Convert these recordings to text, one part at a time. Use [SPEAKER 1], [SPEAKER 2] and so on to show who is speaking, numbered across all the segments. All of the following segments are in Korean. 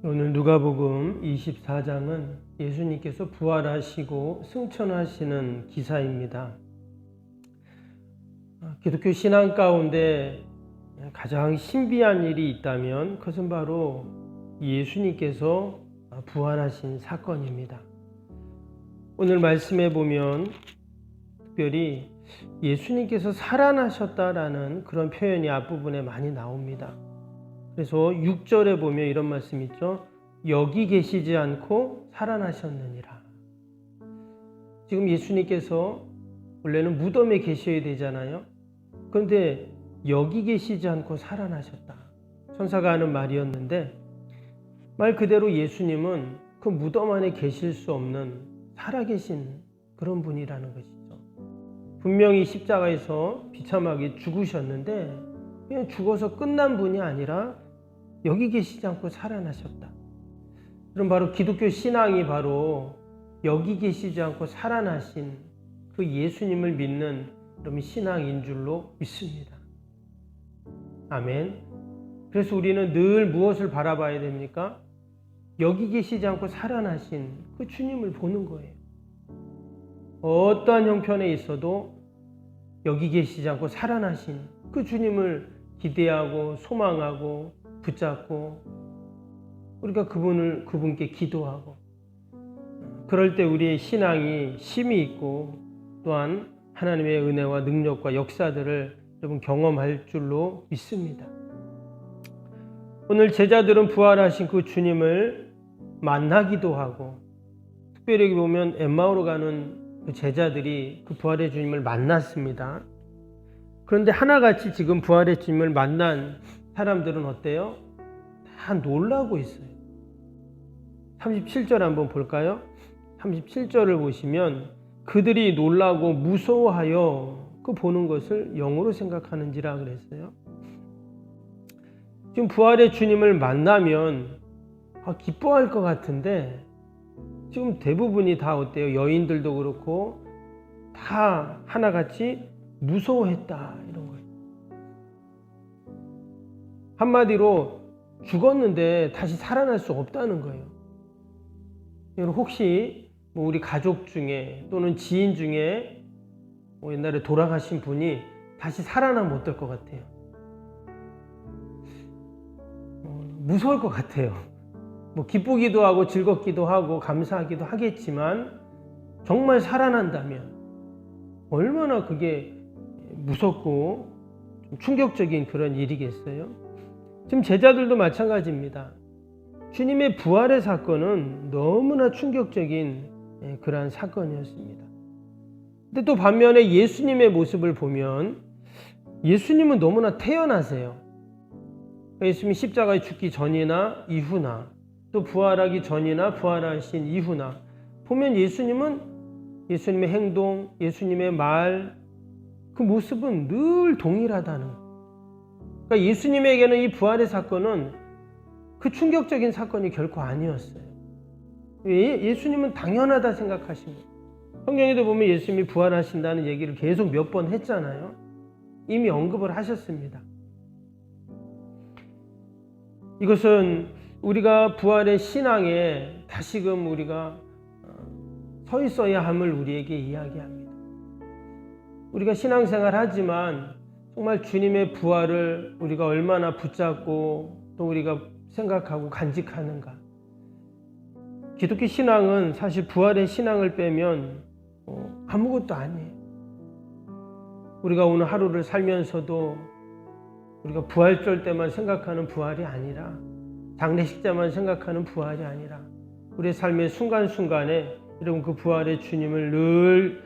[SPEAKER 1] 오늘 누가복음 24장은 예수님께서 부활하시고 승천하시는 기사입니다. 기독교 신앙 가운데 가장 신비한 일이 있다면 그것은 바로 예수님께서 부활하신 사건입니다. 오늘 말씀에 보면 특별히 예수님께서 살아나셨다라는 그런 표현이 앞부분에 많이 나옵니다. 그래서 6절에 보면 이런 말씀이 있죠. 여기 계시지 않고 살아나셨느니라. 지금 예수님께서 원래는 무덤에 계셔야 되잖아요. 그런데 여기 계시지 않고 살아나셨다. 천사가 하는 말이었는데 말 그대로 예수님은 그 무덤 안에 계실 수 없는 살아계신 그런 분이라는 것이죠. 분명히 십자가에서 비참하게 죽으셨는데 그냥 죽어서 끝난 분이 아니라 여기 계시지 않고 살아나셨다. 그럼 바로 기독교 신앙이 바로 여기 계시지 않고 살아나신 그 예수님을 믿는 그런 신앙인 줄로 믿습니다. 아멘. 그래서 우리는 늘 무엇을 바라봐야 됩니까? 여기 계시지 않고 살아나신 그 주님을 보는 거예요. 어떠한 형편에 있어도 여기 계시지 않고 살아나신 그 주님을 기대하고 소망하고 붙잡고 우리가 그분께 기도하고 그럴 때 우리의 신앙이 힘이 있고 또한 하나님의 은혜와 능력과 역사들을 여러분 경험할 줄로 믿습니다. 오늘 제자들은 부활하신 그 주님을 만나기도 하고 특별히 보면 엠마오로 가는 그 제자들이 그 부활의 주님을 만났습니다. 그런데 하나같이 지금 부활의 주님을 만난 사람들은 어때요? 다 놀라고 있어요. 37절 한번 볼까요? 37절을 보시면 그들이 놀라고 무서워하여 그 보는 것을 영으로 생각하는지라 그랬어요. 지금 부활의 주님을 만나면 기뻐할 것 같은데 지금 대부분이 다 어때요? 여인들도 그렇고 다 하나같이 무서워했다 이런 거예요. 한마디로 죽었는데 다시 살아날 수 없다는 거예요. 혹시 우리 가족 중에 또는 지인 중에 옛날에 돌아가신 분이 다시 살아나면 어떨 것 같아요? 무서울 것 같아요. 기쁘기도 하고 즐겁기도 하고 감사하기도 하겠지만 정말 살아난다면 얼마나 그게 무섭고 좀 충격적인 그런 일이겠어요? 지금 제자들도 마찬가지입니다. 주님의 부활의 사건은 너무나 충격적인 그러한 사건이었습니다. 근데 또 반면에 예수님의 모습을 보면 예수님은 너무나 태연하세요. 예수님이 십자가에 죽기 전이나 이후나 또 부활하기 전이나 부활하신 이후나 보면 예수님의 행동, 예수님의 말, 그 모습은 늘 동일하다는 거예요. 그러니까 예수님에게는 이 부활의 사건은 그 충격적인 사건이 결코 아니었어요. 예수님은 당연하다 생각하신 거예요. 성경에도 보면 예수님이 부활하신다는 얘기를 계속 몇 번 했잖아요. 이미 언급을 하셨습니다. 이것은 우리가 부활의 신앙에 다시금 우리가 서 있어야 함을 우리에게 이야기합니다. 우리가 신앙생활 하지만 정말 주님의 부활을 우리가 얼마나 붙잡고 또 우리가 생각하고 간직하는가. 기독교 신앙은 사실 부활의 신앙을 빼면 아무것도 아니에요. 우리가 오늘 하루를 살면서도 우리가 부활절 때만 생각하는 부활이 아니라 장례식 때만 생각하는 부활이 아니라 우리의 삶의 순간순간에 여러분 그 부활의 주님을 늘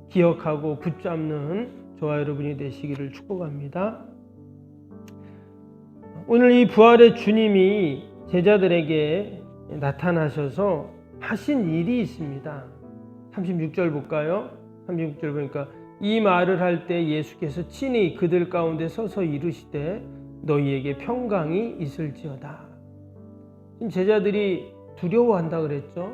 [SPEAKER 1] 기억하고 붙잡는 저와 여러분이 되시기를 축복합니다. 오늘 이 부활의 주님이 제자들에게 나타나셔서 하신 일이 있습니다. 36절 볼까요? 36절 보니까 이 말을 할 때 예수께서 친히 그들 가운데 서서 이르시되 너희에게 평강이 있을지어다. 지금 제자들이 두려워한다 그랬죠.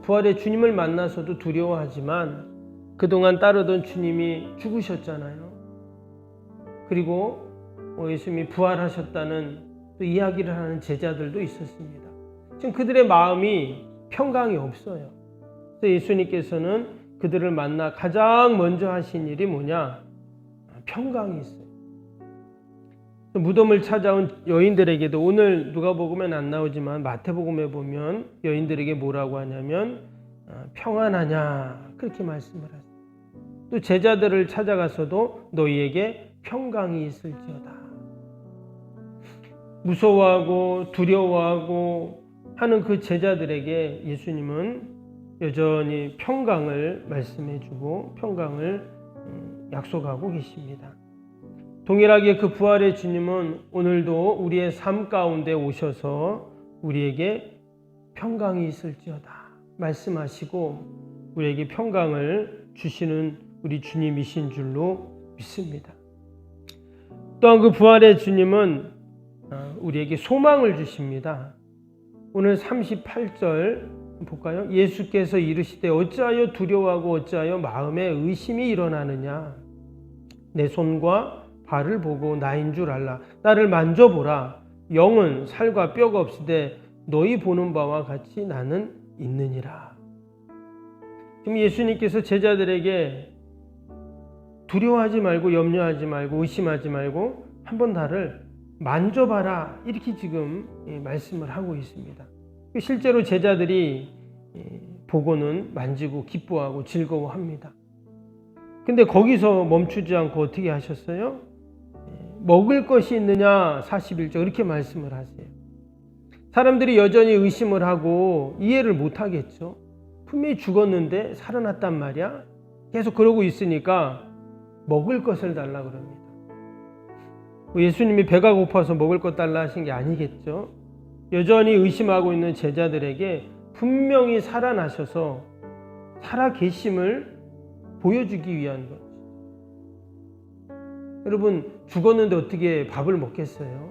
[SPEAKER 1] 부활의 주님을 만나서도 두려워하지만 그동안 따르던 주님이 죽으셨잖아요. 그리고 예수님이 부활하셨다는 또 이야기를 하는 제자들도 있었습니다. 지금 그들의 마음이 평강이 없어요. 그래서 예수님께서는 그들을 만나 가장 먼저 하신 일이 뭐냐? 평강이 있어요. 무덤을 찾아온 여인들에게도 오늘 누가복음엔 안 나오지만 마태복음에 보면 여인들에게 뭐라고 하냐면 평안하냐 그렇게 말씀을 하세요. 또 제자들을 찾아가서도 너희에게 평강이 있을지어다. 무서워하고 두려워하고 하는 그 제자들에게 예수님은 여전히 평강을 말씀해주고 평강을 약속하고 계십니다. 동일하게 그 부활의 주님은 오늘도 우리의 삶 가운데 오셔서 우리에게 평강이 있을지어다 말씀하시고 우리에게 평강을 주시는 우리 주님이신 줄로 믿습니다. 또한 그 부활의 주님은 우리에게 소망을 주십니다. 오늘 38절 볼까요? 예수께서 이르시되 어찌하여 두려워하고 어찌하여 마음에 의심이 일어나느냐. 내 손과 발을 보고 나인 줄 알라. 나를 만져보라. 영은 살과 뼈가 없으되 너희 보는 바와 같이 나는 있느니라. 지금 예수님께서 제자들에게 두려워하지 말고 염려하지 말고 의심하지 말고 한번 나를 만져봐라 이렇게 지금 말씀을 하고 있습니다. 실제로 제자들이 보고는 만지고 기뻐하고 즐거워합니다. 근데 거기서 멈추지 않고 어떻게 하셨어요? 먹을 것이 있느냐 41절 이렇게 말씀을 하세요. 사람들이 여전히 의심을 하고 이해를 못하겠죠. 분명히 죽었는데 살아났단 말이야. 계속 그러고 있으니까 먹을 것을 달라 그럽니다. 예수님이 배가 고파서 먹을 것 달라 하신 게 아니겠죠. 여전히 의심하고 있는 제자들에게 분명히 살아나셔서 살아계심을 보여주기 위한 것. 여러분 죽었는데 어떻게 밥을 먹겠어요?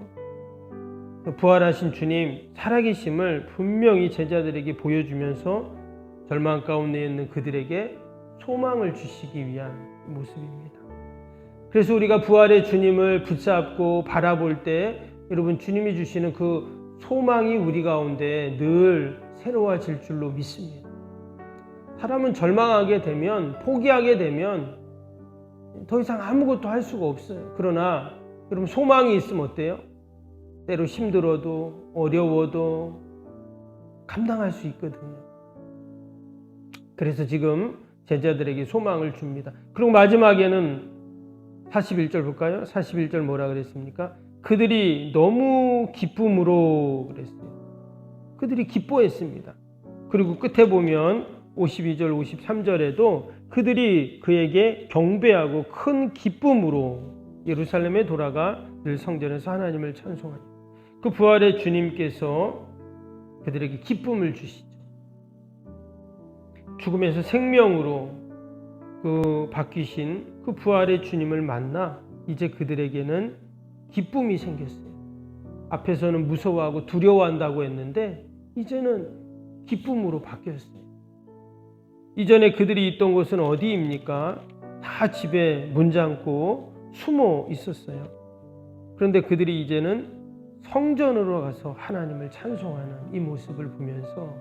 [SPEAKER 1] 부활하신 주님 살아계심을 분명히 제자들에게 보여주면서 절망 가운데 있는 그들에게 소망을 주시기 위한 모습입니다. 그래서 우리가 부활의 주님을 붙잡고 바라볼 때 여러분 주님이 주시는 그 소망이 우리 가운데 늘 새로워질 줄로 믿습니다. 사람은 절망하게 되면 포기하게 되면 더 이상 아무것도 할 수가 없어요. 그러나 여러분 소망이 있으면 어때요? 때로 힘들어도 어려워도 감당할 수 있거든요. 그래서 지금 제자들에게 소망을 줍니다. 그리고 마지막에는 41절 볼까요? 41절 뭐라 그랬습니까? 그들이 너무 기쁨으로 그랬어요. 그들이 기뻐했습니다. 그리고 끝에 보면 52절, 53절에도 그들이 그에게 경배하고 큰 기쁨으로 예루살렘에 돌아가 늘 성전에서 하나님을 찬송하니 그 부활의 주님께서 그들에게 기쁨을 주시죠. 죽음에서 생명으로 바뀌신 그 부활의 주님을 만나 이제 그들에게는 기쁨이 생겼어요. 앞에서는 무서워하고 두려워한다고 했는데 이제는 기쁨으로 바뀌었어요. 이전에 그들이 있던 곳은 어디입니까? 다 집에 문 잠고 숨어 있었어요. 그런데 그들이 이제는 성전으로 가서 하나님을 찬송하는 이 모습을 보면서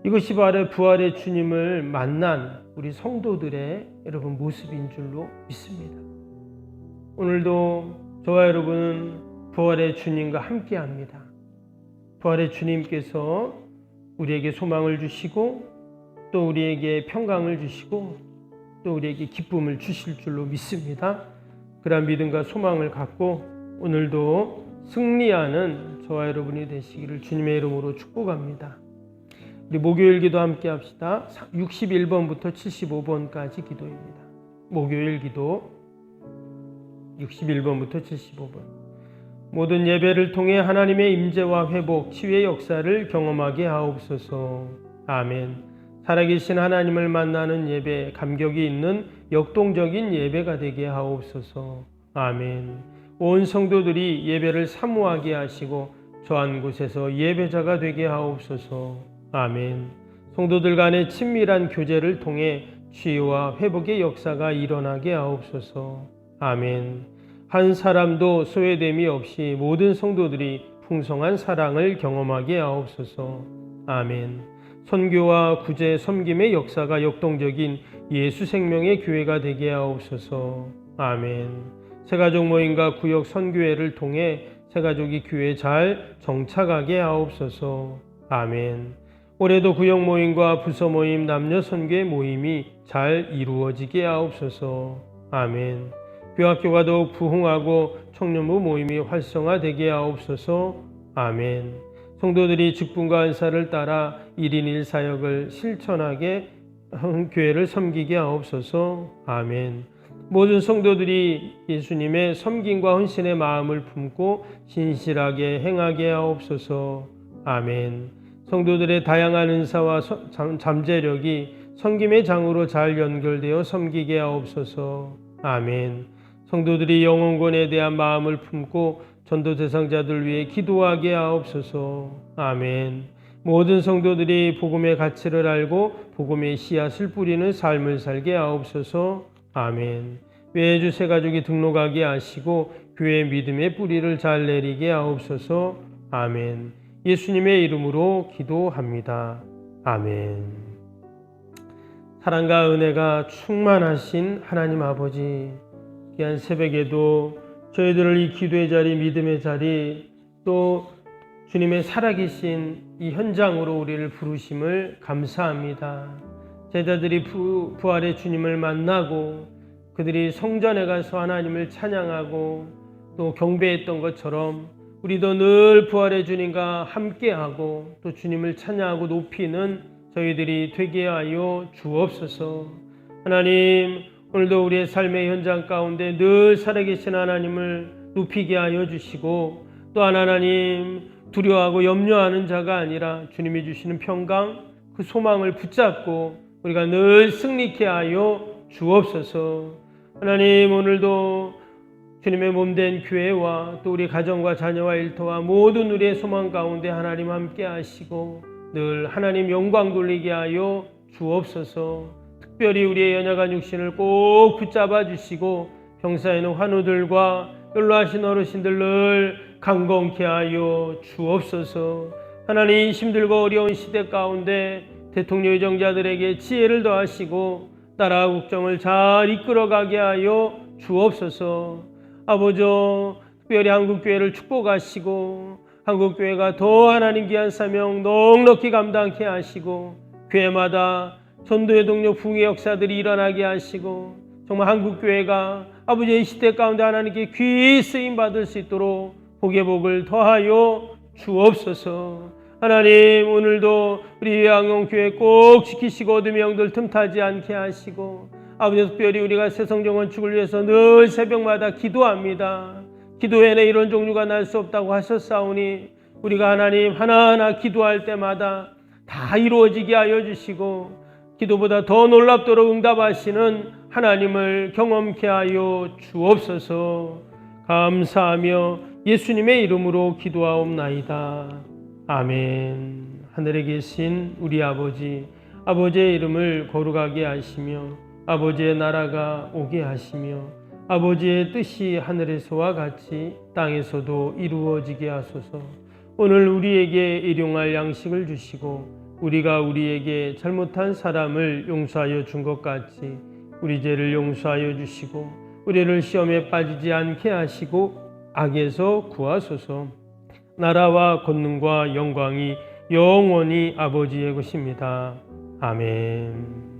[SPEAKER 1] 이것이 바로 부활의 주님을 만난 우리 성도들의 여러분 모습인 줄로 믿습니다. 오늘도 저와 여러분은 부활의 주님과 함께합니다. 부활의 주님께서 우리에게 소망을 주시고 또 우리에게 평강을 주시고 또 우리에게 기쁨을 주실 줄로 믿습니다. 그러한 믿음과 소망을 갖고 오늘도 승리하는 저와 여러분이 되시기를 주님의 이름으로 축복합니다. 우리 목요일 기도 함께 합시다. 61번부터 75번까지 기도입니다. 목요일 기도 61번부터 75번. 모든 예배를 통해 하나님의 임재와 회복, 치유의 역사를 경험하게 하옵소서. 아멘. 살아계신 하나님을 만나는 예배, 감격이 있는 역동적인 예배가 되게 하옵소서. 아멘. 온 성도들이 예배를 사모하게 하시고 저한 곳에서 예배자가 되게 하옵소서. 아멘. 성도들 간의 친밀한 교제를 통해 치유와 회복의 역사가 일어나게 하옵소서. 아멘. 한 사람도 소외됨이 없이 모든 성도들이 풍성한 사랑을 경험하게 하옵소서. 아멘. 선교와 구제, 섬김의 역사가 역동적인 예수 생명의 교회가 되게 하옵소서. 아멘. 새가족 모임과 구역 선교회를 통해 새가족이 교회에 잘 정착하게 하옵소서. 아멘. 올해도 구역 모임과 부서 모임, 남녀 선교회 모임이 잘 이루어지게 하옵소서. 아멘. 교학교가 더욱 부흥하고 청년부 모임이 활성화되게 하옵소서. 아멘. 성도들이 직분과 은사를 따라 1인 1사역을 실천하게 교회를 섬기게 하옵소서. 아멘. 모든 성도들이 예수님의 섬김과 헌신의 마음을 품고 신실하게 행하게 하옵소서. 아멘. 성도들의 다양한 은사와 잠재력이 섬김의 장으로 잘 연결되어 섬기게 하옵소서. 아멘. 성도들이 영혼권에 대한 마음을 품고 전도 대상자들 위해 기도하게 하옵소서. 아멘. 모든 성도들이 복음의 가치를 알고 복음의 씨앗을 뿌리는 삶을 살게 하옵소서. 아멘. 매주 새가족이 등록하게 하시고 교회 믿음의 뿌리를 잘 내리게 하옵소서. 아멘. 예수님의 이름으로 기도합니다. 아멘. 사랑과 은혜가 충만하신 하나님 아버지, 귀한 새벽에도 저희들을 이 기도의 자리, 믿음의 자리, 또 주님의 살아계신 이 현장으로 우리를 부르심을 감사합니다. 제자들이 부활의 주님을 만나고 그들이 성전에 가서 하나님을 찬양하고 또 경배했던 것처럼 우리도 늘 부활의 주님과 함께하고 또 주님을 찬양하고 높이는 저희들이 되게 하여 주옵소서. 하나님, 오늘도 우리의 삶의 현장 가운데 늘 살아계신 하나님을 높이게 하여 주시고, 또한 하나님, 두려워하고 염려하는 자가 아니라 주님이 주시는 평강, 그 소망을 붙잡고 우리가 늘 승리케 하여 주옵소서. 하나님, 오늘도 주님의 몸된 교회와 또 우리 가정과 자녀와 일터와 모든 우리의 소망 가운데 하나님 함께 하시고 늘 하나님 영광 돌리게 하여 주옵소서. 특별히 우리의 연약한 육신을 꼭 붙잡아 주시고 병사에는 환우들과 연로하신 어르신들 늘 강건케 하여 주옵소서. 하나님, 힘들고 어려운 시대 가운데 대통령 의정자들에게 지혜를 더하시고 나라 국정을 잘 이끌어가게 하여 주옵소서. 아버지, 특별히 한국교회를 축복하시고 한국교회가 더 하나님 귀한 사명 넉넉히 감당케 하시고 교회마다 전도의 동력 부흥의 역사들이 일어나게 하시고 정말 한국교회가 아버지의 시대 가운데 하나님께 귀히 쓰임받을 수 있도록 복의 복을 더하여 주옵소서. 하나님, 오늘도 우리 양용교회 꼭 지키시고 어둠의 영들 틈타지 않게 하시고 아버지, 특별히 우리가 새성정 건축을 위해서 늘 새벽마다 기도합니다. 기도에는 이런 종류가 날 수 없다고 하셨사오니 우리가 하나님 하나하나 기도할 때마다 다 이루어지게 하여 주시고 기도보다 더 놀랍도록 응답하시는 하나님을 경험케 하여 주옵소서. 감사하며 예수님의 이름으로 기도하옵나이다. 아멘. 하늘에 계신 우리 아버지, 아버지의 이름을 거룩하게 하시며 아버지의 나라가 오게 하시며 아버지의 뜻이 하늘에서와 같이 땅에서도 이루어지게 하소서. 오늘 우리에게 일용할 양식을 주시고 우리가 우리에게 잘못한 사람을 용서하여 준 것 같이 우리 죄를 용서하여 주시고 우리를 시험에 빠지지 않게 하시고 악에서 구하소서. 나라와 권능과 영광이 영원히 아버지의 것입니다. 아멘.